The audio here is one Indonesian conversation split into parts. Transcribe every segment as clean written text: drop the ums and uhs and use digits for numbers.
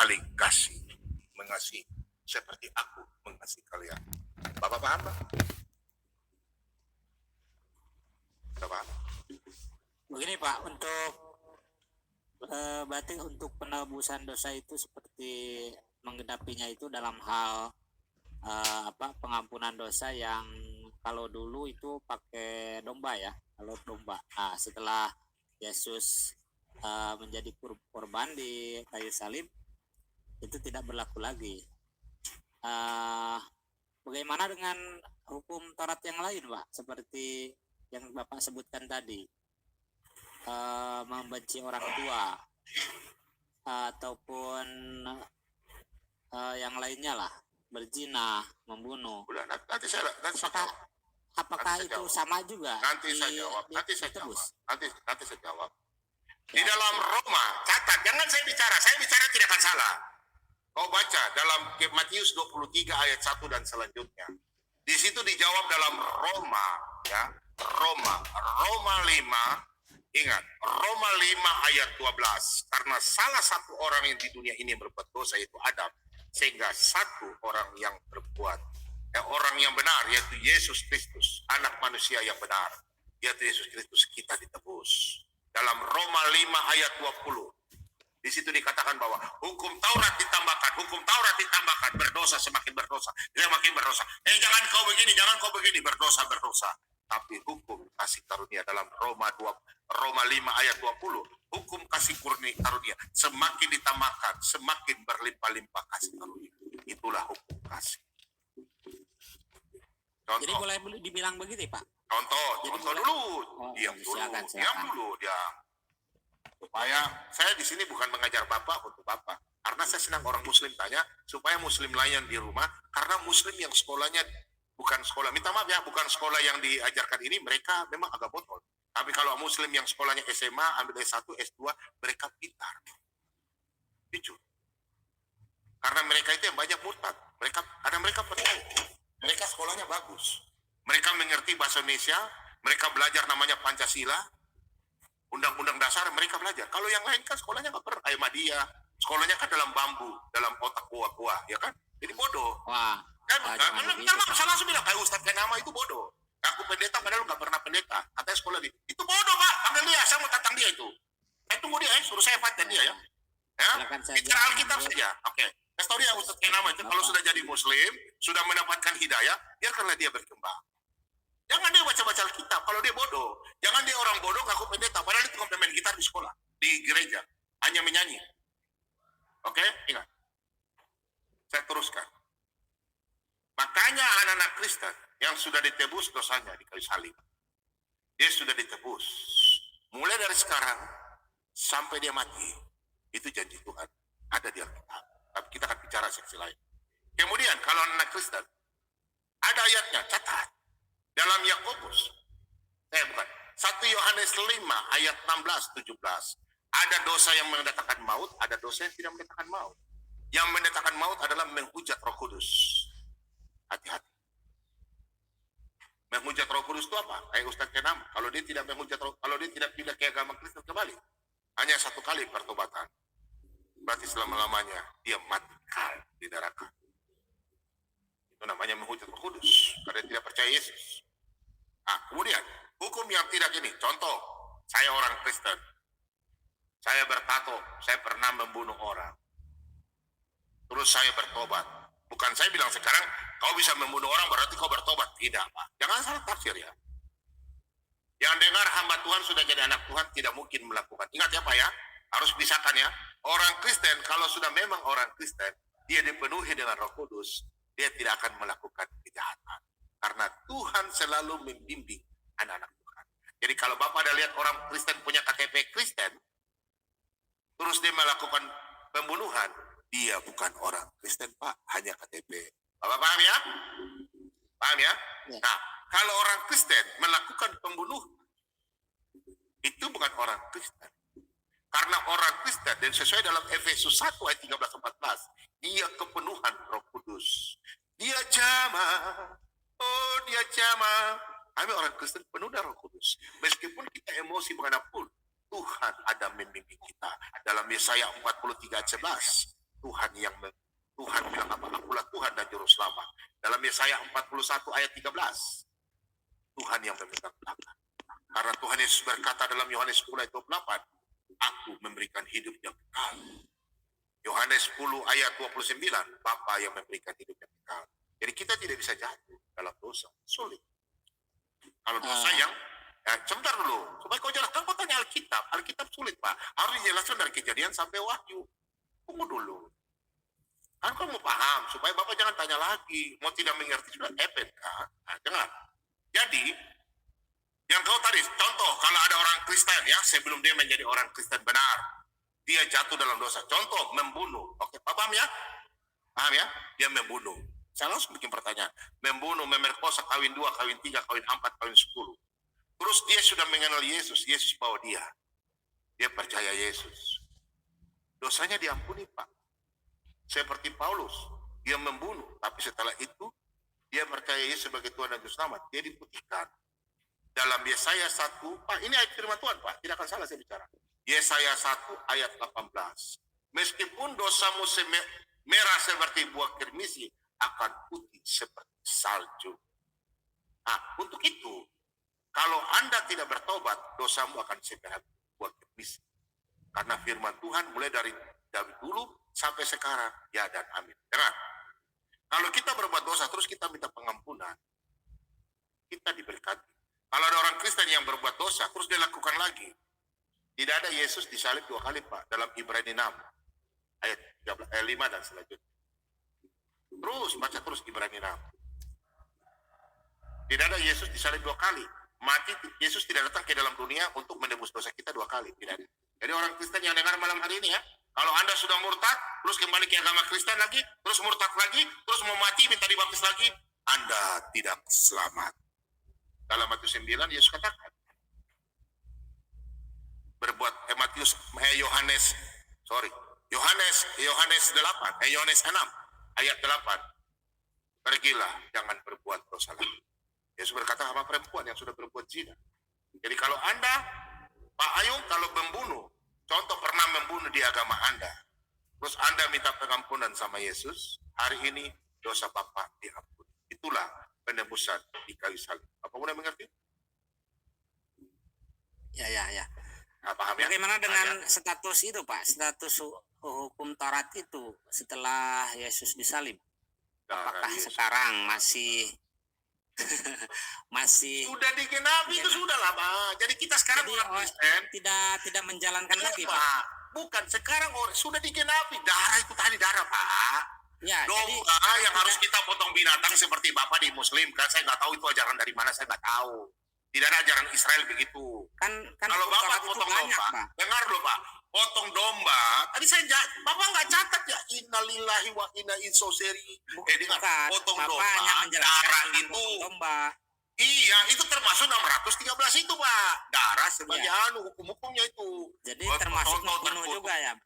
saling kasih, mengasihi seperti aku mengasihi kalian. Bapak paham, Pak? Bapak? Begini Pak, untuk berarti untuk penebusan dosa itu seperti menggenapinya itu dalam hal pengampunan dosa yang kalau dulu itu pakai domba ya, kalau domba. Nah, setelah Yesus menjadi korban di kayu salib, itu tidak berlaku lagi. Bagaimana dengan hukum Taurat yang lain, Pak? Seperti yang Bapak sebutkan tadi, membenci orang tua, ataupun yang lainnya lah, berzina, membunuh. Udah, nanti saya Apakah itu sama juga? Nanti saya jawab. Nanti saya jawab. Di dalam Roma, catat, jangan saya bicara tidak akan salah. Kau baca dalam Matius 23 ayat 1 dan selanjutnya. Di situ dijawab dalam Roma, ya. Roma 5, ingat, Roma 5 ayat 12. Karena salah satu orang yang di dunia ini berbuat dosa yaitu Adam, sehingga satu orang yang berbuat orang yang benar, yaitu Yesus Kristus, anak manusia yang benar, yaitu Yesus Kristus, kita ditebus. Dalam Roma 5 ayat 20, di situ dikatakan bahwa hukum Taurat ditambahkan, berdosa semakin berdosa, semakin berdosa. Jangan kau begini, berdosa. Tapi hukum kasih karunia dalam Roma 5 ayat 20, hukum kasih karunia semakin ditambahkan, semakin berlimpah-limpah kasih karunia. Itulah hukum kasih. Contoh. Jadi boleh dibilang begitu, Pak? Contoh dulu. Diam dulu. Supaya saya di sini bukan mengajar Bapak untuk Bapak. Karena saya senang orang Muslim tanya, supaya Muslim lain di rumah, karena Muslim yang sekolahnya bukan sekolah, minta maaf ya, bukan sekolah yang diajarkan ini, mereka memang agak botol. Tapi kalau Muslim yang sekolahnya SMA, ambil S1, S2, mereka pintar. Jujur. Karena mereka itu yang banyak murtad. Karena mereka percaya. Mereka sekolahnya bagus. Mereka mengerti bahasa Indonesia, mereka belajar namanya Pancasila, Undang-Undang Dasar, mereka belajar. Kalau yang lain kan sekolahnya nggak pernah, Ahmadiyah, sekolahnya kan dalam bambu, dalam otak kuah-kuah, ya kan? Jadi bodoh. Wah. Saya langsung bilang, kayak Ustadz Kenama itu bodoh. Aku pendeta, padahal nggak pernah pendeta. Katanya sekolah dia, itu bodoh Pak, panggil dia, saya mau tantang dia itu. Tunggu dia, suruh saya fatwa dia ya. Bicara Alkitab saja, oke. Saya tahu dia Ustadz Kenama itu, kalau sudah jadi Muslim, sudah mendapatkan hidayah, biarkanlah dia berkembang. Jangan dia baca-baca Alkitab, kalau dia bodoh. Jangan dia orang bodoh, ngaku pendeta, padahal itu pemain gitar di sekolah, di gereja. Hanya menyanyi. Oke, ingat. Saya teruskan. Makanya anak-anak Kristen yang sudah ditebus dosanya di kayu salib, dia sudah ditebus. Mulai dari sekarang, sampai dia mati. Itu janji Tuhan. Ada di Alkitab. Tapi kita akan bicara seksi lain. Kemudian, kalau anak Kristen, ada ayatnya, catat. Dalam Yakobus, 1 Yohanes 5 ayat 16-17. Ada dosa yang mendatangkan maut, ada dosa yang tidak mendatangkan maut. Yang mendatangkan maut adalah menghujat Roh Kudus. Hati-hati. Menghujat Roh Kudus itu apa? Kayak Ustadz Kenam, kalau dia tidak menghujat kalau dia tidak pindah ke agama Kristen kembali, hanya satu kali pertobatan, berarti selama-lamanya dia mati di neraka. Itu namanya menghujat Roh Kudus, karena dia tidak percaya Yesus. Kemudian hukum yang tidak ini, contoh, saya orang Kristen, saya bertato, saya pernah membunuh orang, terus saya bertobat. Bukan saya bilang sekarang kau bisa membunuh orang berarti kau bertobat, tidak Pak. Jangan salah tafsir ya. Yang dengar hamba Tuhan sudah jadi anak Tuhan tidak mungkin melakukan. Ingat ya Pak ya, harus pisahkan ya. Orang Kristen kalau sudah memang orang Kristen, dia dipenuhi dengan Roh Kudus, dia tidak akan melakukan kejahatan. Karena Tuhan selalu membimbing anak-anak Tuhan. Jadi kalau Bapak ada lihat orang Kristen punya KTP Kristen, terus dia melakukan pembunuhan, dia bukan orang Kristen Pak, hanya KTP. Bapak paham ya? Paham ya? Nah, kalau orang Kristen melakukan pembunuhan, itu bukan orang Kristen. Karena orang Kristen, dan sesuai dalam Efesus 1 ayat 13-14, dia kepenuhan Roh Kudus. Dia jamaah. Oh, dia jamaah. Kami orang Kristen penuh dengan Roh Kudus. Meskipun kita emosi bagaimanapun, Tuhan ada membimbing kita. Dalam Yesaya 43 ayat 11. Tuhan bilang apa? Akulah Tuhan dan Juru Selamat. Dalam Yesaya 41 ayat 13. Tuhan yang memegang tangan. Karena Tuhan Yesus berkata dalam Yohanes 10 ayat 28, Aku memberikan hidup yang kekal. Yohanes 10 ayat 29, Bapa yang memberikan hidup yang kekal. Jadi kita tidak bisa jatuh dalam dosa. Sulit. Kalau dosa yang, sebentar dulu. Supaya kau jelaskan, kau tanya Alkitab. Alkitab sulit, Pak. Harus dijelaskan dari Kejadian sampai Wahyu. Tunggu dulu. Kan kau mau paham, supaya Bapak jangan tanya lagi. Mau tidak mengerti, sudah kan? Nah, dengar. Jadi, yang kau tadi, contoh, kalau ada orang Kristen ya, sebelum dia menjadi orang Kristen benar, dia jatuh dalam dosa. Contoh, membunuh. Oke, paham ya? Paham ya? Dia membunuh. Saya langsung bikin pertanyaan. Membunuh, memerkosa, kawin 2, kawin 3, kawin 4, kawin 10. Terus dia sudah mengenal Yesus. Yesus bawa dia. Dia percaya Yesus. Dosanya diampuni, Pak. Seperti Paulus. Dia membunuh. Tapi setelah itu, dia percaya Yesus sebagai Tuhan dan Juru Selamat. Dia diputihkan. Dalam Yesaya 1, Pak, ini ayat firman Tuhan, Pak. Tidak akan salah saya bicara. Yesaya 1 ayat 18. Meskipun dosamu merah seperti buah kirmisi, akan putih seperti salju. Nah, untuk itu, kalau Anda tidak bertobat, dosamu akan seperti buah kirmisi. Karena firman Tuhan mulai dari dulu sampai sekarang, ya dan amin. Dengar, kalau kita berbuat dosa, terus kita minta pengampunan, kita diberkati. Kalau ada orang Kristen yang berbuat dosa, terus dia lakukan lagi. Tidak ada Yesus disalib 2 kali, Pak. Dalam Ibrani 6, ayat 5 dan selanjutnya. Terus, baca terus Ibrani 6. Tidak ada Yesus disalib 2 kali. Mati, Yesus tidak datang ke dalam dunia untuk menebus dosa kita 2 kali. Tidak ada. Jadi orang Kristen yang dengar malam hari ini ya, kalau Anda sudah murtad, terus kembali ke agama Kristen lagi, terus murtad lagi, terus mau mati, minta dibaptis lagi, Anda tidak selamat. Dalam Matius 9, Yesus katakan, Yohanes 6 ayat 8, pergilah, jangan berbuat dosa lagi. Yesus berkata sama perempuan yang sudah berbuat zina. Jadi kalau Anda, Pak Ayung, kalau membunuh, contoh pernah membunuh di agama Anda, terus Anda minta pengampunan sama Yesus, hari ini dosa Bapak diampuni. Itulah penebusan di kayu salib. Apa mulai mengerti? Ya. Nah, paham ya? Bagaimana dengan status itu, Pak? Status hukum Taurat itu setelah Yesus disalib? Apakah sekarang masih sudah digenapi itu sudah lah, Pak. Jadi kita sekarang orang Kristen tidak menjalankan lagi, Pak. Pak. Bukan, sekarang sudah digenapi. Darah itu tadi darah, Pak. Ya, domba yang harus kita potong binatang seperti Bapak di Muslim. Kan saya nggak tahu itu ajaran dari mana, saya nggak tahu. Tidak ada ajaran Israel begitu. Kan kalau Bapak potong domba, dengar dulu Pak, potong domba. Tadi Bapak nggak catat ya, innalillahi wa inna ilaihi dengar, potong domba, darah itu. Iya, itu termasuk 613 itu, Pak. Darah sebagai hukum-hukumnya itu. Jadi termasuk membunuh juga ya.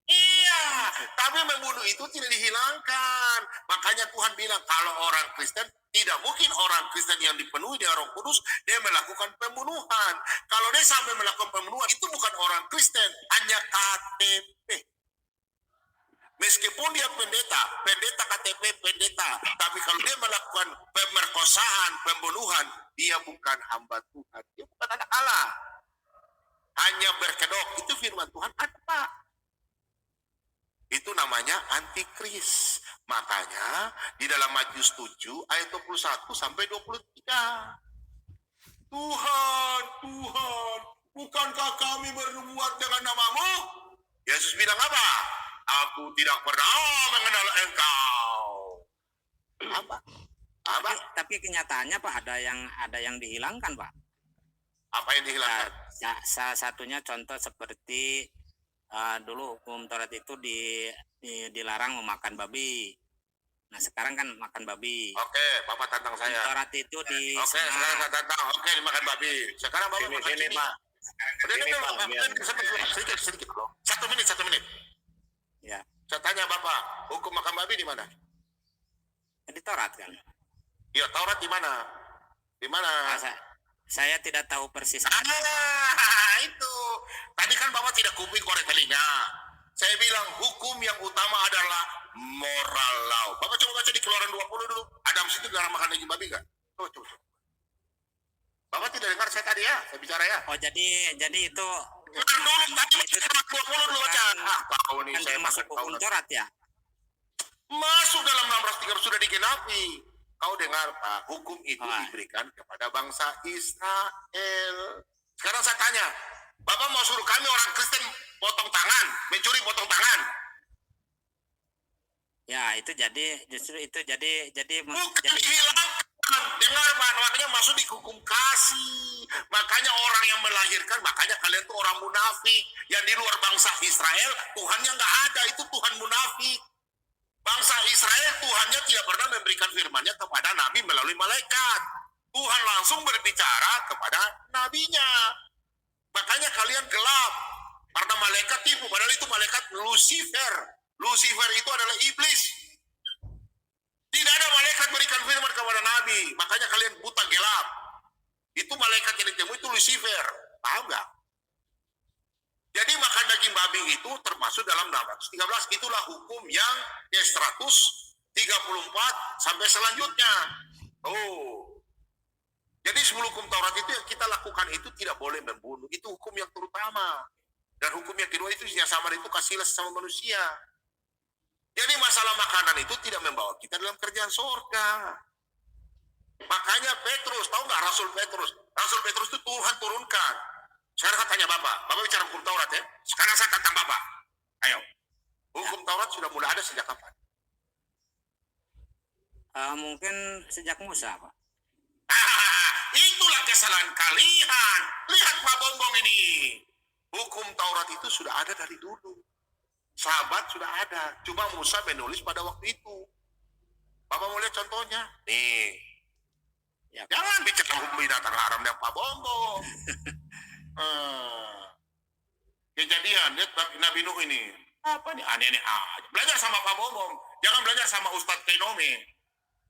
Iya, tapi membunuh itu tidak dihilangkan. Makanya Tuhan bilang kalau orang Kristen, tidak mungkin orang Kristen yang dipenuhi dengan Roh Kudus dia melakukan pembunuhan. Kalau dia sampai melakukan pembunuhan, itu bukan orang Kristen, hanya KTP. Meskipun dia pendeta KTP pendeta, tapi kalau dia melakukan pemerkosaan, pembunuhan, dia bukan hamba Tuhan, dia bukan anak Allah. Hanya berkedok, itu firman Tuhan ada, Pak. Itu namanya antikris. Makanya di dalam Matius 7 ayat 21 sampai 23. Tuhan, bukankah kami bernubuat dengan namamu? Yesus bilang apa? Aku tidak pernah mengenal engkau. Apa? Tapi kenyataannya Pak ada yang dihilangkan, Pak. Apa yang dihilangkan? Salah satunya contoh seperti dulu hukum Taurat itu dilarang memakan babi. Nah sekarang kan makan babi. Oke, Bapak tantang saya. Taurat itu di. Oke, sekarang saya tantang. Oke, dimakan babi. Sekarang Bapak makan ini, Pak. Sedikit. 1 menit. Ya. Saya tanya Bapak, hukum makan babi di mana? Di Taurat kan? Iya, Taurat di mana? Di mana? Saya tidak tahu persis. Itu. Tadi kan Bapak tidak kuping korek telinga. Saya bilang hukum yang utama adalah moral law. Bapak coba baca di Keluaran 20 dulu. Adam situ dilarang makan daging babi nggak? Coba. Bapak tidak dengar saya tadi ya? Saya bicara ya? Oh, jadi itu Dengar dulu, tadi baca Keluaran 20 dulu baca. Kau nih saya masuk makan hukum Taurat ya? Masuk dalam 16:3 sudah digenapi. Kau dengar Pak, hukum itu diberikan kepada bangsa Israel. Sekarang saya tanya, Bapak mau suruh kami orang Kristen potong tangan, mencuri potong tangan? Ya, itu justru itu jadi Bukan dihilangkan. Dengar Pak, makanya masuk di hukum kasih. Makanya orang yang melahirkan, makanya kalian tuh orang munafik. Yang di luar bangsa Israel, Tuhannya nggak ada, itu Tuhan munafik. Bangsa Israel Tuhannya tidak pernah memberikan firman-Nya kepada Nabi melalui malaikat. Tuhan langsung berbicara kepada nabinya. Makanya kalian gelap. Karena malaikat tipu. Padahal itu malaikat Lucifer. Lucifer itu adalah iblis. Tidak ada malaikat berikan firman kepada Nabi. Makanya kalian buta gelap. Itu malaikat yang ditemui itu Lucifer. Paham gak? Jadi makan daging babi itu termasuk dalam 16:13. Itulah hukum yang 134 sampai selanjutnya. Oh. Jadi 10 hukum Taurat itu yang kita lakukan itu tidak boleh membunuh. Itu hukum yang terutama. Dan hukum yang kedua itu yang sama itu kasihlah sesama manusia. Jadi masalah makanan itu tidak membawa kita dalam kerjaan surga. Makanya Petrus, tahu nggak Rasul Petrus? Rasul Petrus itu Tuhan turunkan. Sekarang saya tanya Bapak bicara hukum Taurat ya. Sekarang saya tantang Bapak. Ayo. Hukum Taurat sudah mulai ada sejak kapan? Mungkin sejak Musa, Pak. Itulah kesalahan kalian. Lihat Pak Bongbong ini. Hukum Taurat itu sudah ada dari dulu. Sahabat sudah ada. Cuma Musa menulis pada waktu itu. Bapak mau lihat contohnya? Nih. Ya, jangan bicara hukum binatang haram dan Pak Bongbong. Kejadian, lihat Nabi Nuh ini. Apa nih? Aneh-aneh aja. Belajar sama Pak Bongbong. Jangan belajar sama Ustadz Kenome.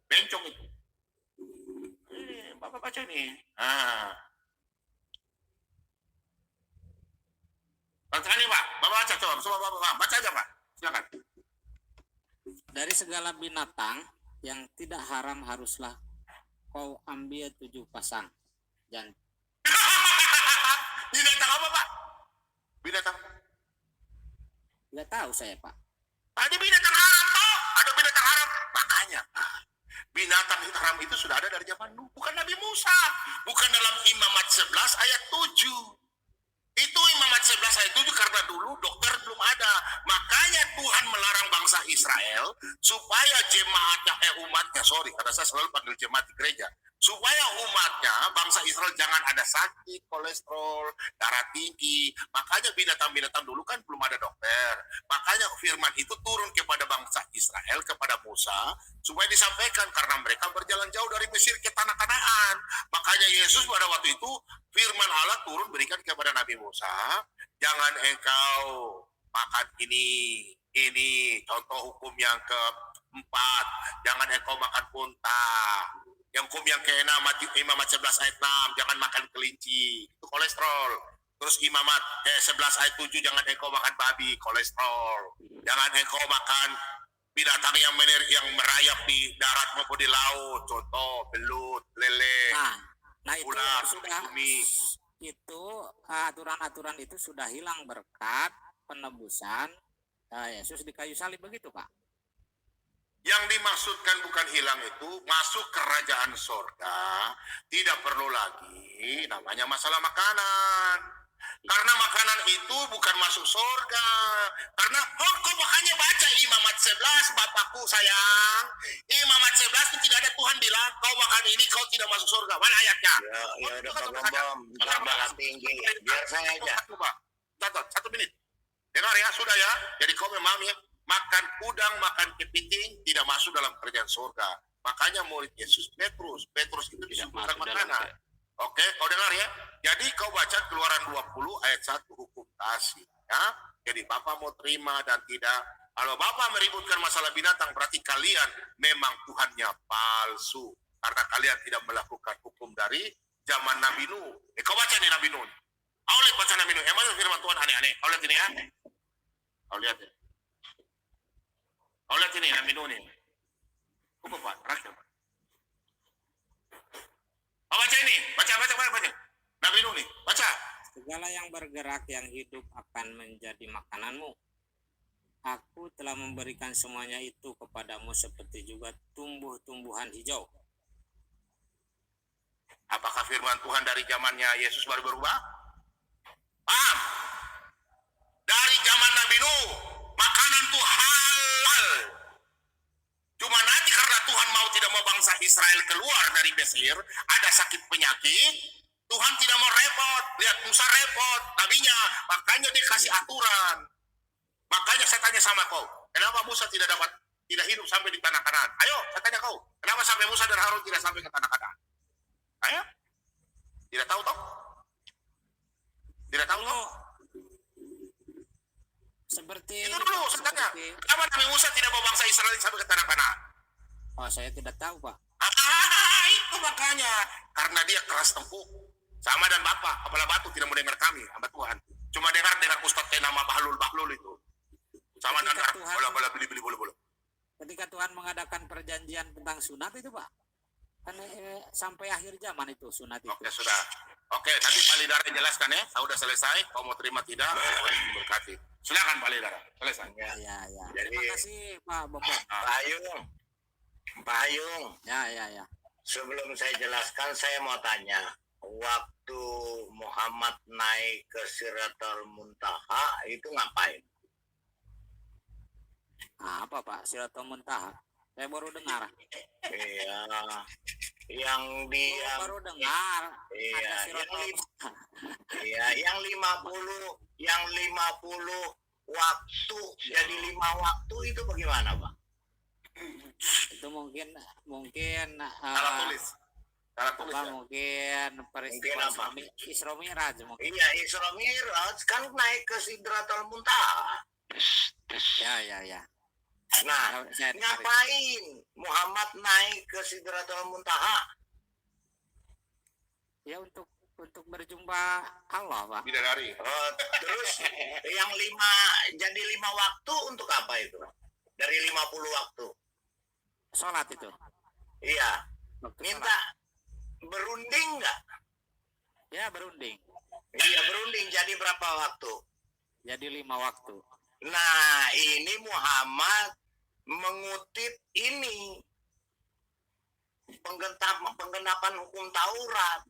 Bencong itu. Bapak baca nih. Baca nih Pak. Bapak baca coba. Bapak baca aja Pak. Silakan. Dari segala binatang yang tidak haram haruslah kau ambil 7 pasang. Dan binatang apa Pak? Binatang? nggak tahu saya Pak. Ada binatang haram toh? Ada binatang haram. Makanya binatang haram itu sudah ada dari zaman Nuh. Bukan Nabi Musa. Bukan dalam Imamat 11 ayat 7. Itu Imamat 11 ayat 7 karena dulu dokter belum ada. Makanya Tuhan melarang bangsa Israel supaya umatnya, karena saya selalu panggil jemaat di gereja. Supaya umatnya, bangsa Israel jangan ada sakit, kolesterol, darah tinggi. Makanya binatang-binatang dulu kan belum ada dokter. Makanya firman itu turun kepada bangsa Israel, kepada Musa, supaya disampaikan karena mereka berjalan jauh dari Mesir ke tanah Kanaan. Makanya Yesus pada waktu itu, firman Allah turun berikan kepada Nabi Musa, jangan engkau makan ini, contoh hukum yang keempat, jangan engkau makan unta. Yang hukum yang keenam, Imamat 11 ayat 6, jangan makan kelinci, itu kolesterol. Terus Imamat 11 ayat 7, jangan engkau makan babi, kolesterol. Jangan engkau makan binatang yang merayap di darat maupun di laut, contoh belut, lele, nah itu ular, sudah cumi. Itu aturan-aturan itu sudah hilang berkat penebusan Yesus di kayu salib, begitu Pak? Yang dimaksudkan bukan hilang itu masuk kerajaan sorga, tidak perlu lagi namanya masalah makanan. Karena makanan itu bukan masuk sorga. Karena kok makanya baca Imamat 11, Bapakku sayang. Imamat 11 itu tidak ada Tuhan bilang kau makan ini kau tidak masuk sorga. Mana ayatnya? Ya udah Pak Bongbong, tambah tinggi. Biar saya aja. Satu menit. Dengar ya, sudah ya. Jadi kau memahami ya. Makan udang, makan kepiting tidak masuk dalam kerajaan surga. Makanya murid Yesus Petrus itu disuguhkan makanan. Oke, kau dengar ya. Jadi kau baca Keluaran 20 ayat 1 hukum kasih ya. Jadi Bapak mau terima dan tidak. Kalau Bapak meributkan masalah binatang berarti kalian memang Tuhannya palsu. Karena kalian tidak melakukan hukum dari zaman Nabi Nuh. Kau baca nih Nabi Nuh. Kau lihat baca Nabi Nuh. Emang firman Tuhan aneh-aneh. Kau lihat ini ya. Kau lihat ya. Kau lihat ini Nabi Nuh ini. Apa Pak? Terakhir Pak. Oh, baca ini. Baca. Nabi Nuh nih. Baca. Segala yang bergerak yang hidup akan menjadi makananmu. Aku telah memberikan semuanya itu kepadamu seperti juga tumbuh-tumbuhan hijau. Apakah firman Tuhan dari zamannya Yesus baru berubah? Paham? Dari zaman Nabi Nuh, makanan itu halal. Cuma nanti karena Tuhan mau tidak mau bangsa Israel keluar dari Mesir, ada sakit penyakit, Tuhan tidak mau repot. Lihat Musa repot, nabinya, makanya dia kasih aturan. Makanya saya tanya sama kau, kenapa Musa tidak hidup sampai di tanah Kanaan? Ayo, saya tanya kau, kenapa sampai Musa dan Harun tidak sampai ke tanah Kanaan? Ayo, tidak tahu toh? Tidak tahu toh? Seperti Itu dulu, saya tanya, kenapa Nabi Musa tidak bawa bangsa Israel sampai ke tanah Kanaan? Oh, saya tidak tahu, Pak. Itu makanya, karena dia keras tengkuk, sama dan Bapak, kepala batu tidak mendengar kami, hamba Tuhan. Cuma dengar Ustadz kayak nama Bahlul itu. Sama dengar, bola beli bola. Ketika Tuhan mengadakan perjanjian tentang sunat itu, Pak, kan sampai akhir zaman itu sunat itu. Oke, sudah. Oke, nanti Pak Lidara jelaskan ya. Saya sudah selesai. Kau mau terima tidak? Berkati. Silakan Pak Lidara. Selesai. Ya. Jadi, Terima kasih Pak Bobo. Pak Ayung. Ya. Sebelum saya jelaskan, saya mau tanya. Waktu Muhammad naik ke Siratul Muntaha itu ngapain? Apa Pak? Siratul Muntaha? Saya baru dengar. Iya, yang dia Baru dengar. Iya, Ada Siratul Muntaha. iya, yang 50 waktu jadi 5 waktu itu bagaimana, Pak? Itu mungkin Salah tulis. Ya. mungkin peristiwa Isra Mi'raj mungkin. Iya, Isra Mi'raj kan naik ke Sidratul Muntaha. Ya. Nah, ngapain Muhammad naik ke Sidratul Muntaha? Ya untuk berjumpa Allah, Pak. Bidadari. Oh, terus yang 5 waktu untuk apa itu? Dari 50 waktu. Sholat itu. Iya. Waktu Minta sholat. berunding nggak? Ya berunding. Iya, berunding jadi berapa waktu? Jadi 5 waktu. Nah, ini Muhammad mengutip ini penggenapan hukum Taurat.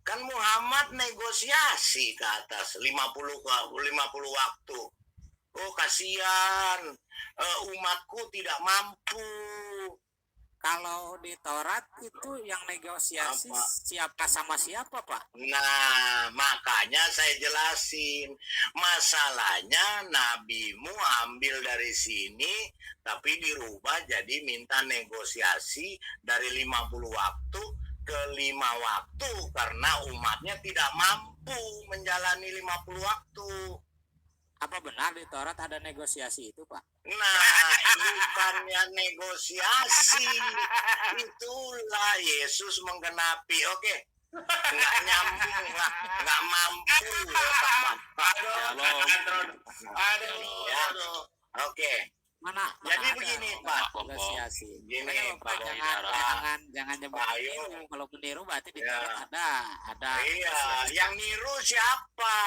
Kan Muhammad negosiasi ke atas 50 waktu. Oh, kasihan, umatku tidak mampu. Kalau di Taurat itu yang negosiasi Apa? siapa sama siapa, Pak? Nah, makanya saya jelasin. Masalahnya nabimu ambil dari sini, tapi dirubah jadi minta negosiasi dari 50 waktu ke 5 waktu. Karena umatnya tidak mampu menjalani 50 waktu. Apa benar di Taurat ada negosiasi itu, Pak? Nah, bukannya negosiasi. Itulah Yesus menggenapi. Oke. Nggak nyambung, nggak mampu otak Bapak. Aduh. Oke. Mana Jadi ada begini, orang Pak. negosiasi. Gini, Makanya Bapak Pak. jangan nyebut Pak, ayo. niru. Kalau meniru berarti di Ya. Taurat ada. Iya, yang niru siapa?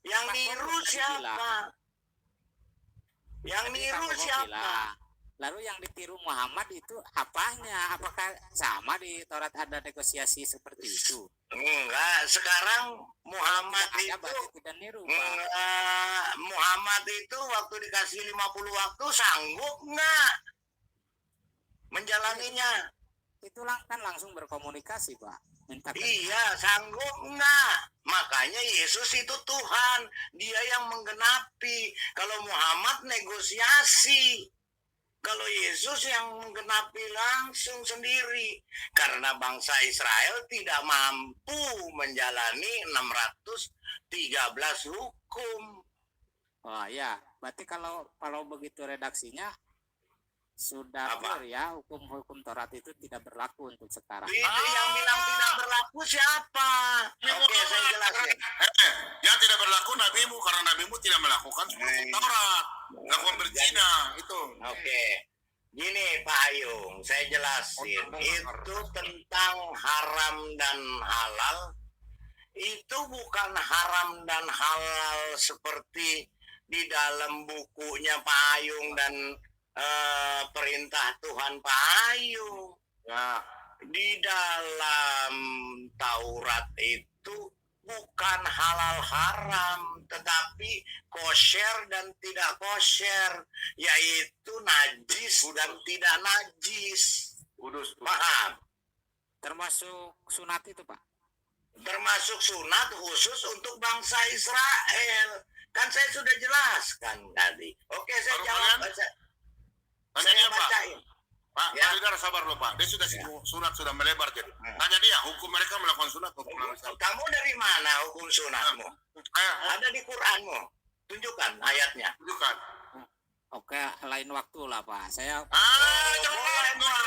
Yang Pak niru Bobo tadi siapa? bilang. Yang Tadi niru Pak Bobo siapa? bilang. Lalu yang ditiru Muhammad itu apanya? Apakah sama di Taurat ada negosiasi seperti itu? Enggak, sekarang Muhammad Tidak ada, itu berarti tidak niru, Pak. Muhammad itu waktu dikasih 50 waktu sanggup nggak menjalaninya? Itu kan langsung berkomunikasi, Pak. Minta Iya, sanggup nggak? Makanya Yesus itu Tuhan, dia yang menggenapi. Kalau Muhammad negosiasi, kalau Yesus yang menggenapi langsung sendiri. Karena bangsa Israel tidak mampu menjalani 613 hukum. Oh ya, berarti kalau begitu redaksinya sudah Apa? clear ya, hukum-hukum Taurat itu tidak berlaku untuk sekarang. Yang bilang tidak berlaku siapa? Oke, saya jelasin. Yang tidak berlaku nabimu karena nabimu tidak melakukan hukum Taurat, melakukan berzina itu. Oke. Gini Pak Ayung, saya jelasin. Itu tentang haram dan halal. Itu bukan haram dan halal seperti di dalam bukunya Pak Ayung dan perintah Tuhan Pak Ayung. Ya, Di dalam Taurat itu bukan halal haram, tetapi kosher dan tidak kosher, yaitu najis dan tidak najis. kudus. Paham? Termasuk sunat itu, Pak. Termasuk sunat khusus untuk bangsa Israel. Kan saya sudah jelaskan tadi. Oke, saya Baru jawab. kalian? Saya Tanya dia, Pak. bacain. Pak, Ya. Pak Lidar, sabar lo Pak. Dia sudah sunat sudah melebar jadi. Tanya dia, hukum mereka melakukan sunat hukum Islam. Kamu dari mana hukum sunatmu? Ada di Quranmu. Tunjukkan ayatnya. Tunjukkan. Oke, lain waktu lah, Pak. Saya Jangan melebar.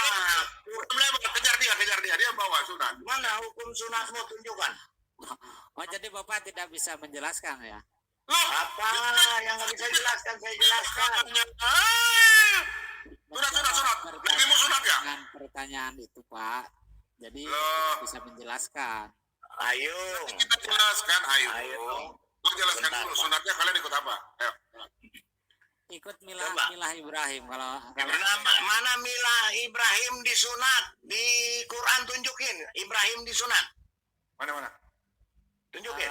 Kejar dia. Dia bawa sunat. Mana hukum sunatmu, tunjukkan. oh jadi Bapak tidak bisa menjelaskan ya? Loh, Apa yang nggak bisa jelaskan, saya jelaskan. Sunat. Nabimu sunat ya? Dengan pertanyaan itu, Pak. Jadi Loh. tidak bisa menjelaskan. Ayo. Kita jelaskan, ayo. Ayo. Lo jelaskan Bentar, dulu, Pak. sunatnya kalian ikut apa? Ayo. Ikut milah Coba. Ibrahim kalau Mana milah Ibrahim disunat? Di Quran tunjukin. Ibrahim disunat. Mana? Tunjukin.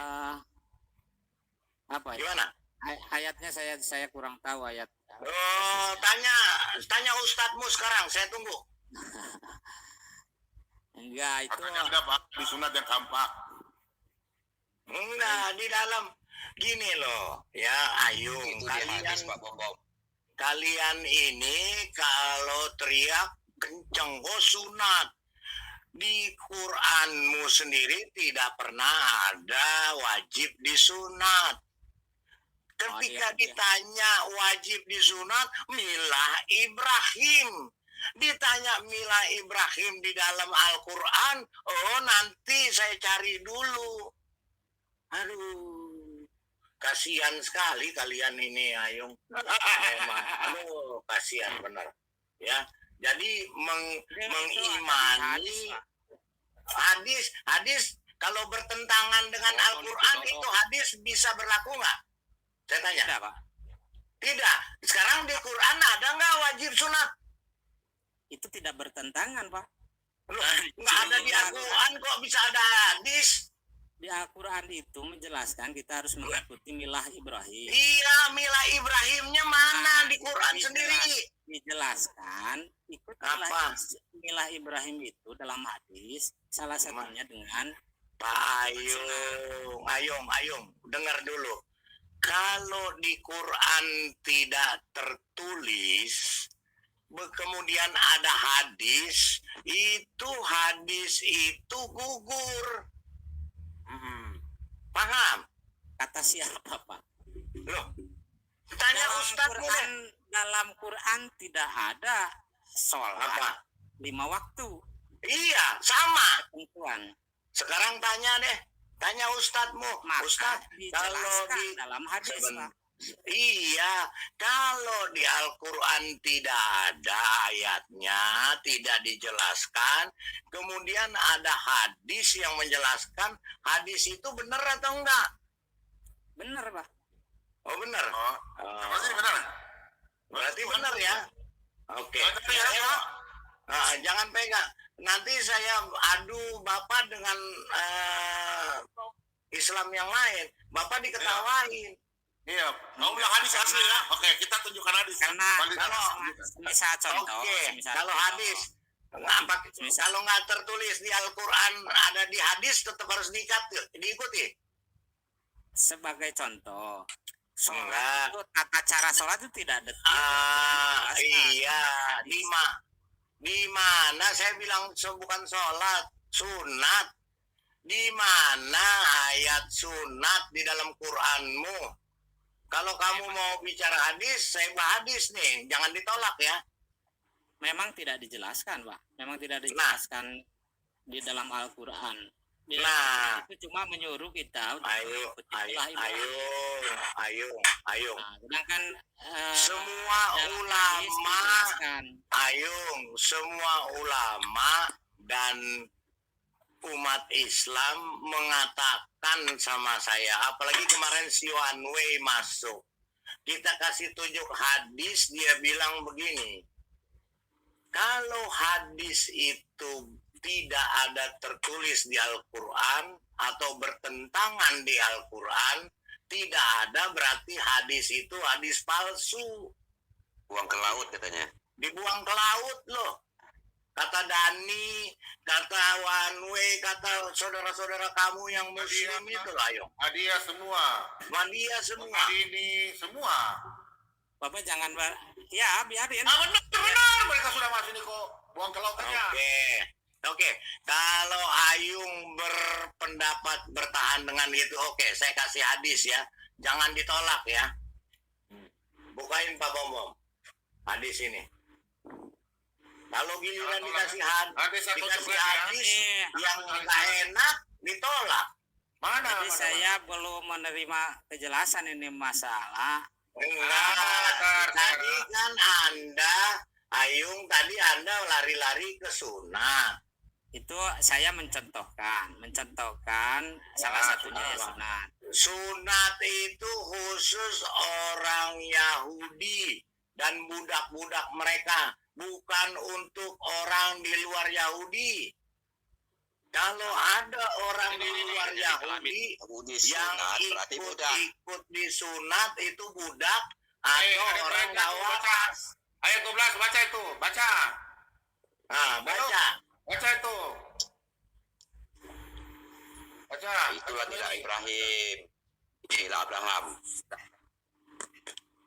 apa ya? Gimana? Ayatnya saya kurang tahu ayat. Oh, tanya ustadzmu sekarang. Saya tunggu. Enggak, itu Katanya ada Pak, di sunat yang kampak. Enggak, di dalam gini loh, ya Ayung, kalian ini kalau teriak kenceng, sunat. Di Quranmu sendiri tidak pernah ada wajib disunat. Ketika iya. ditanya wajib disunat, milah Ibrahim. Ditanya milah Ibrahim di dalam Al-Quran, oh nanti saya cari dulu. Aduh, kasihan sekali kalian ini, Ayung. Memang, aduh, kasihan benar. Ya, jadi mengimani hadis kalau bertentangan dengan Al-Quran itu hadis bisa berlaku nggak? Saya tanya. tidak, Pak. Tidak. Sekarang di Quran ada nggak wajib sunat? Itu tidak bertentangan, Pak. Loh, nggak ada di Al-Quran kok bisa ada hadis? Di Al-Quran itu menjelaskan kita harus mengikuti milah Ibrahim. Iya, milah Ibrahimnya mana di Quran sendiri? Dijelaskan ikut Apa? milah Ibrahim itu dalam hadis salah satunya dengan Pak Ayung, dengar dulu. Kalau di Quran tidak tertulis, kemudian ada hadis itu gugur. Paham? kata siapa, Pak? Loh, tanya ustadzmu deh. Dalam Quran tidak ada sholat Apa? 5 waktu Iya, sama. ketentuan. Sekarang tanya ustadzmu. Maka Ustadz, kalau dijelaskan di dalam hadis, Pak. Iya, kalau di Al-Quran tidak ada ayatnya, tidak dijelaskan, kemudian ada hadis yang menjelaskan, hadis itu benar atau enggak? Benar, Pak. Oh benar. Oh, pasti benar. Berarti benar ya. Oke. Tapi ya, Saya- jangan pegang. Nanti saya adu Bapak dengan Islam yang lain. Bapak diketawain. Iya, kamu bilang hadis asli ya. Oke, kita tunjukkan hadis. Karena Paling kalau- misal contoh, Oke, misal kalau contoh. hadis kalau nggak tertulis di Al-Quran ada di hadis tetap harus diikuti. Sebagai contoh, Enggak. sholat itu tata cara sholat itu tidak detail. Iya, di mana saya bilang bukan sholat, sunat. Di mana ayat sunat di dalam Quranmu? Kalau kamu mau bicara hadis, saya bahas hadis nih, jangan ditolak ya. memang tidak dijelaskan, Pak. Memang tidak dijelaskan di dalam Al-Qur'an. Itu cuma menyuruh kita untuk ayo. Nah, sedangkan Semua ulama dan umat Islam mengatakan sama saya, apalagi kemarin si One Way masuk, kita kasih tunjuk hadis, dia bilang begini, kalau hadis itu tidak ada tertulis di Al-Quran atau bertentangan di Al-Quran, tidak ada, berarti hadis itu hadis palsu. Buang ke laut katanya. Dibuang ke laut loh. Kata Dani, kata One Way, kata saudara-saudara kamu yang muslim itu lah, yuk. Hadiah semua. Madia semua. Ini semua. Bapak jangan ya biarin. Benar, mereka sudah masuk ini kok. Buang ke laut aja. Oke. Kalau Ayung berpendapat bertahan dengan itu, oke, saya kasih hadis ya. Jangan ditolak ya. Bukain Pak Bom. Hadis ini. Kalau giliran dikasih hadis yang nggak enak, ditolak. Jadi saya belum menerima kejelasan ini masalah. Enggak, tadi kan Ayung tadi Anda lari-lari ke sunat. Itu saya mencontohkan salah satunya ya sunat. Sunat itu khusus orang Yahudi dan budak-budak mereka, bukan untuk orang di luar Yahudi. Kalau ada orang di luar Yahudi yang ikut disunat itu budak atau orang gawas. Ayat 12 baca itu, baca. Nah, baca itu. Baca. Itulah tidak Ibrahim. Inilah Abraham.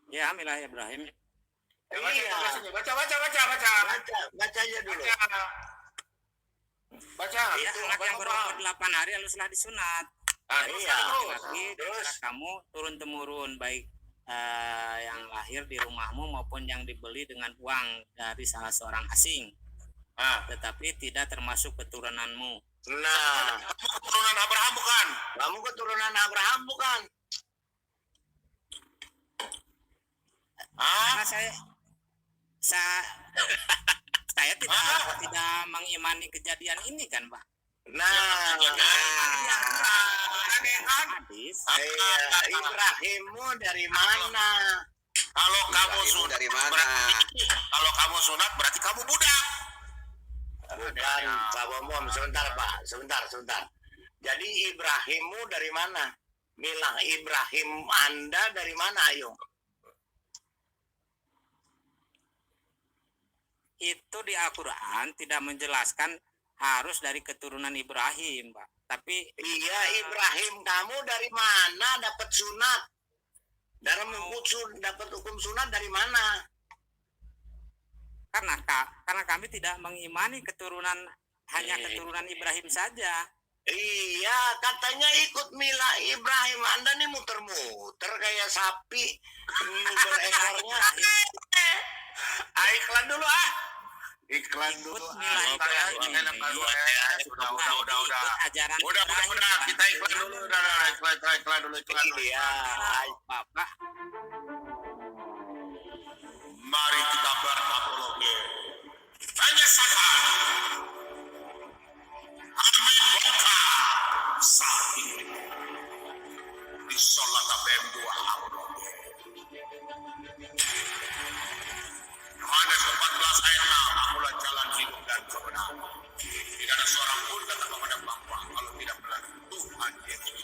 Ya, milah Ibrahim. Iya. Baca. Baca aja dulu. Baca. Itu anak yang berumur 8 hari haruslah disunat. Iya. Terus kamu turun temurun baik yang lahir di rumahmu maupun yang dibeli dengan uang dari salah seorang asing. Tetapi tidak termasuk keturunanmu. Nah, kamu keturunan Abraham bukan? Kamu keturunan Abraham bukan? Karena saya tidak mengimani kejadian ini kan, Pak. Hadis. Ibrahimmu dari mana? Kalau kamu sunat dari mana? Kalau kamu sunat berarti kamu budak. Bukan, Pak Bom, sebentar Pak, sebentar. Jadi Ibrahimmu dari mana? Milah Ibrahim Anda dari mana, ayo? Itu di Al-Quran tidak menjelaskan harus dari keturunan Ibrahim, Pak. Tapi iya, Ibrahim kamu dari mana dapat sunat? Dapat hukum sunat dari mana? Karena kami tidak mengimani keturunan hanya keturunan Ibrahim saja. Iya, katanya ikut mila Ibrahim. Anda nih muter-muter kayak sapi nubel ekornya. Iklan dulu Iklan dulu. Udah. Kita iklan dulu. Iklan dulu. Iya. Bapak. Mari kita berapologi. Hanya saka. Kami buka saat ini. Di sholat BM2 apologi. Yohanes 14 ayat 6. Akulah jalan hidup dan kebenaran. Tidak ada seorang pun datang kepada Bapa kalau tidak melalui Tuhan Yesus.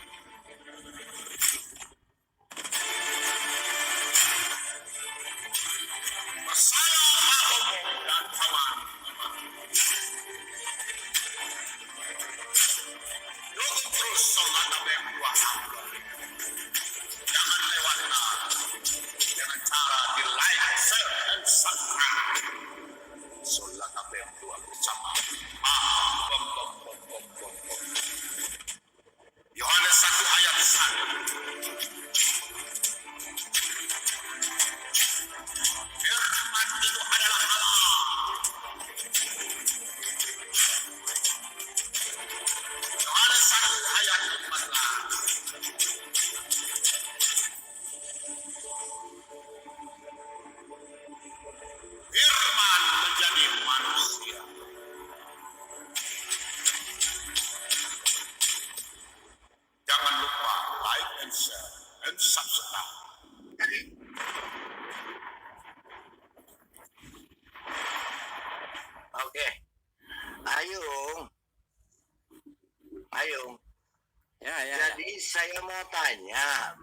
saya mau tanya,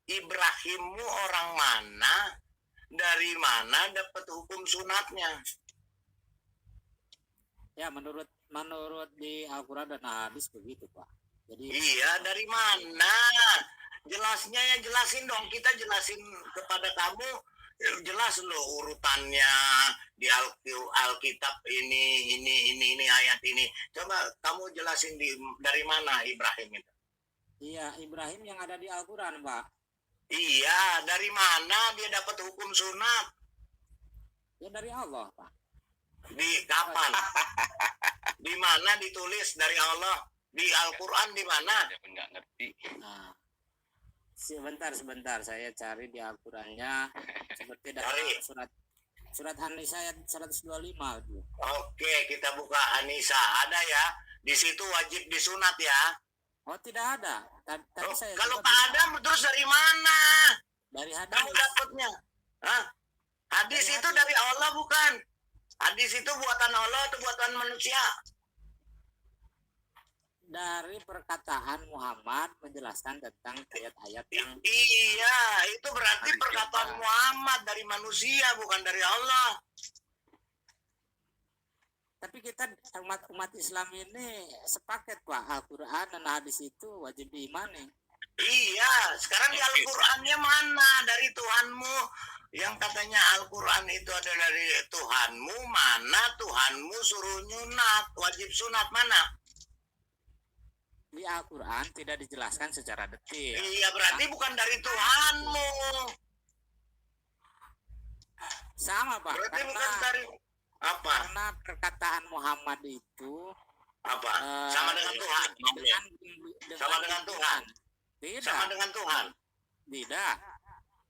Ibrahimmu orang mana? Dari mana dapat hukum sunatnya? Ya, menurut di Al-Quran dan hadis begitu, Pak. Jadi Iya, dari mana? Jelasnya ya jelasin dong. Kita jelasin kepada kamu, jelas loh urutannya di Alkitab ini ayat ini. Coba kamu jelasin dari mana Ibrahim itu? iya, Ibrahim yang ada di Al-Quran, Pak. Iya, dari mana dia dapat hukum sunat? Ya dari Allah, Pak. Di kapan? Di mana ditulis dari Allah? Di Al-Quran di mana? Dia pun nggak ngerti. Nah, sebentar saya cari di Al-Qur'annya seperti dalam Cari. surat An-Nisa ayat 125 gitu. Oke, kita buka Anisa. Ada ya? Di situ wajib disunat ya. Oh, tidak ada. Tadi Oh, saya kalau coba tak ada, terus dari mana? dari hadis. Kamu dapatnya? Hah? Hadis Dari itu hadis. dari Allah bukan? Hadis itu buatan Allah atau buatan manusia? Dari perkataan Muhammad menjelaskan tentang ayat-ayat yang Iya, itu berarti Hadis perkataan apa? Muhammad dari manusia, bukan dari Allah. tapi kita umat Islam ini sepaket, Pak. Al-Qur'an dan hadis itu wajib diimani. Iya, sekarang di Al-Qur'annya mana dari Tuhanmu? Yang katanya Al-Qur'an itu ada dari Tuhanmu, mana Tuhanmu suruh nyunat, wajib sunat mana? Di Al-Qur'an tidak dijelaskan secara detail. Iya, berarti bukan dari Tuhanmu. Sama, Pak. Berarti Karena bukan dari apa? karena perkataan Muhammad itu Apa? Sama dengan Tuhan. Sama dengan Tuhan. Tidak, Sama dengan Tuhan. tidak.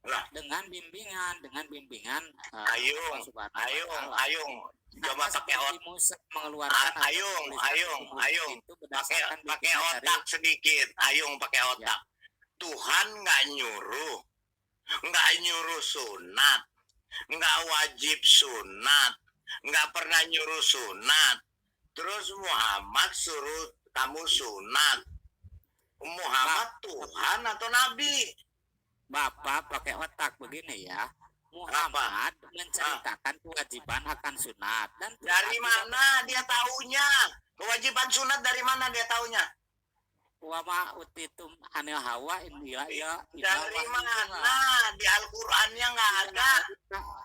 Lah, Dengan bimbingan Ayung, Allah Subhanahu wa Ayung, Ta'ala. Ayung. Coba Sama pakai seperti otak. Musa mengeluarkan atau Ayung, menuliskan Ayung, hukum Ayung. itu Pakai berdasarkan pakai bimbingan otak sedikit. Ayung pakai otak. Tuhan nggak nyuruh sunat, nggak wajib sunat, nggak pernah nyuruh sunat. Terus Muhammad suruh kamu sunat. Muhammad Tuhan atau Nabi? Bapak pakai otak begini ya. Muhammad menceritakan kewajiban akan sunat dan Tuhan Dari juga mana dia taunya? Kewajiban sunat dari mana dia taunya? wa ma utitum anil hawa illa ya Dari mana? Di Al-Qur'annya nggak ada.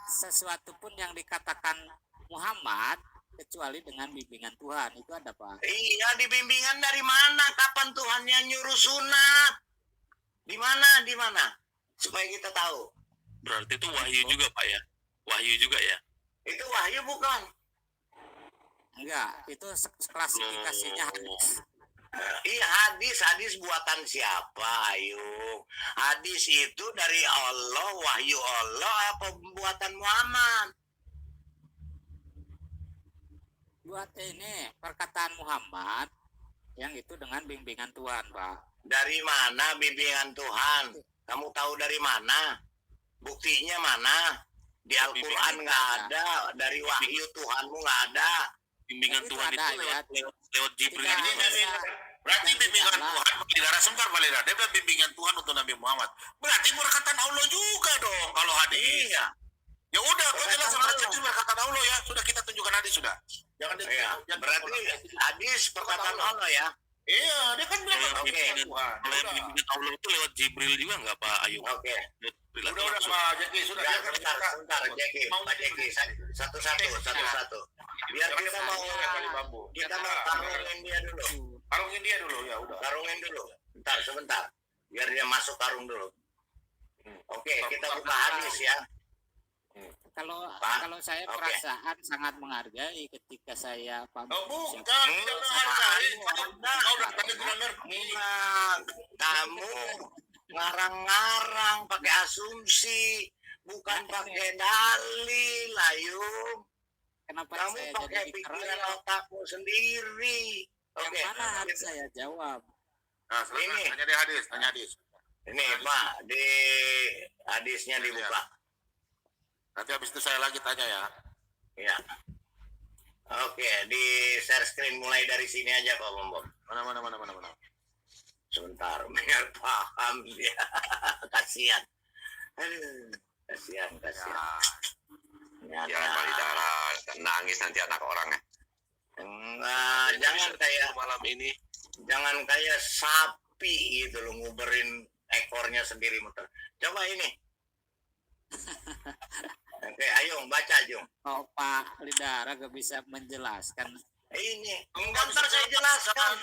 sesuatu pun yang dikatakan Muhammad kecuali dengan bimbingan Tuhan itu ada, Pak. Iya, di bimbingan dari mana? Kapan Tuhannya nyuruh sunat? Di mana? Supaya kita tahu. Berarti itu wahyu juga, Pak ya? Wahyu juga ya? Itu wahyu bukan? Enggak, itu klasifikasinya hadis. Iya, hadis buatan siapa, Ayu? Hadis itu dari Allah, wahyu Allah apa buatan Muhammad? Buat ini perkataan Muhammad yang itu dengan bimbingan Tuhan, Pak. Dari mana bimbingan Tuhan? Kamu tahu dari mana? Buktinya mana? Di Al-Quran nggak ada. Dari wahyu Tuhanmu nggak ada. Bimbingan Itu Tuhan ada itu ayat. lewat Jibril Tidak itu. bisa. Berarti bimbingan Tidaklah. Tuhan Validara sebentar Validara. Dia bilang bimbingan Tuhan untuk Nabi Muhammad. Berarti perkataan Allah juga dong kalau hadis. Iya. Ya udah, kau jelas sama Perkataan itu perkataan Allah ya. Sudah kita tunjukkan hadis sudah. Jangan Iya. Berarti hadis perkataan Allah ya. Iya, dia kan bilang Kalau yang Oke. bimbingan bimbingan, Tuhan. kalau yang Udah. bimbingan Allah itu lewat Jibril juga nggak, Pak Ayu? Oke. Lewat Jibril atau Udah langsung? Pak Jeki, sudah Ya, dia kan sebentar, Jeki, Pak Jeki, satu-satu. Biar kita mau karungin dia dulu. Karungin dia dulu ya udah. Karungin dulu. Sebentar. Biar dia masuk karung dulu. Oke, kita buka hadis ya. Kalau Pak, kalau saya oke. perasaan sangat menghargai ketika saya Pak Oh, Bung bukan, Syafri tidak sama menghargai. Ayu, orang Kau udah tadi tidak ngerti. Nah, kamu ngarang-ngarang pakai asumsi, bukan pakai dalil, ayo. kenapa Kamu saya pakai jadi pikiran dikeroyok? otakmu sendiri. Yang Oke, mana harus saya jawab? Nah, sekarang Ini. tanya dia hadis, tanya hadis. ini Pak, di hadisnya dibuka. Nanti habis itu saya lagi tanya ya. Ya. Oke, di share screen mulai dari sini aja Pak Bombom. Mana. sebentar biar paham dia. Kasihan. Aduh, kasihan. Ya, Ternyata. Pak Lidara, nangis nanti anak orang ya. Enggak, jangan kayak malam ini. jangan kayak sapi gitu loh, nguberin ekornya sendiri muter. Coba ini. Oke, ayo baca Jung. Oh, Pak Lidara gak bisa menjelaskan. Ini, ntar saya jelaskan.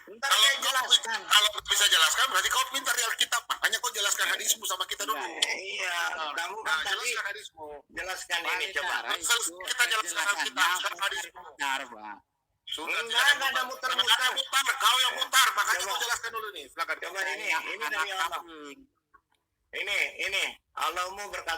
Ntar Kalau saya kau jelaskan. kalau kau bisa jelaskan berarti kau pintar di Alkitab. Makanya kau jelaskan hadismu sama kita dulu. Iya, kamu kan Nah, tadi jelaskan hadismu. jelaskan Pak ini coba. Lidara itu Kita jelaskan Alkitab, sekarang hadismu. mutar, Pak. Sudah Enggak ada muter-muter. Ada mutar, kau yang mutar. Makanya Coba. kau jelaskan dulu nih. Silakan. Coba ini Anak dari Allah. kambing. Ini Allahmu berkata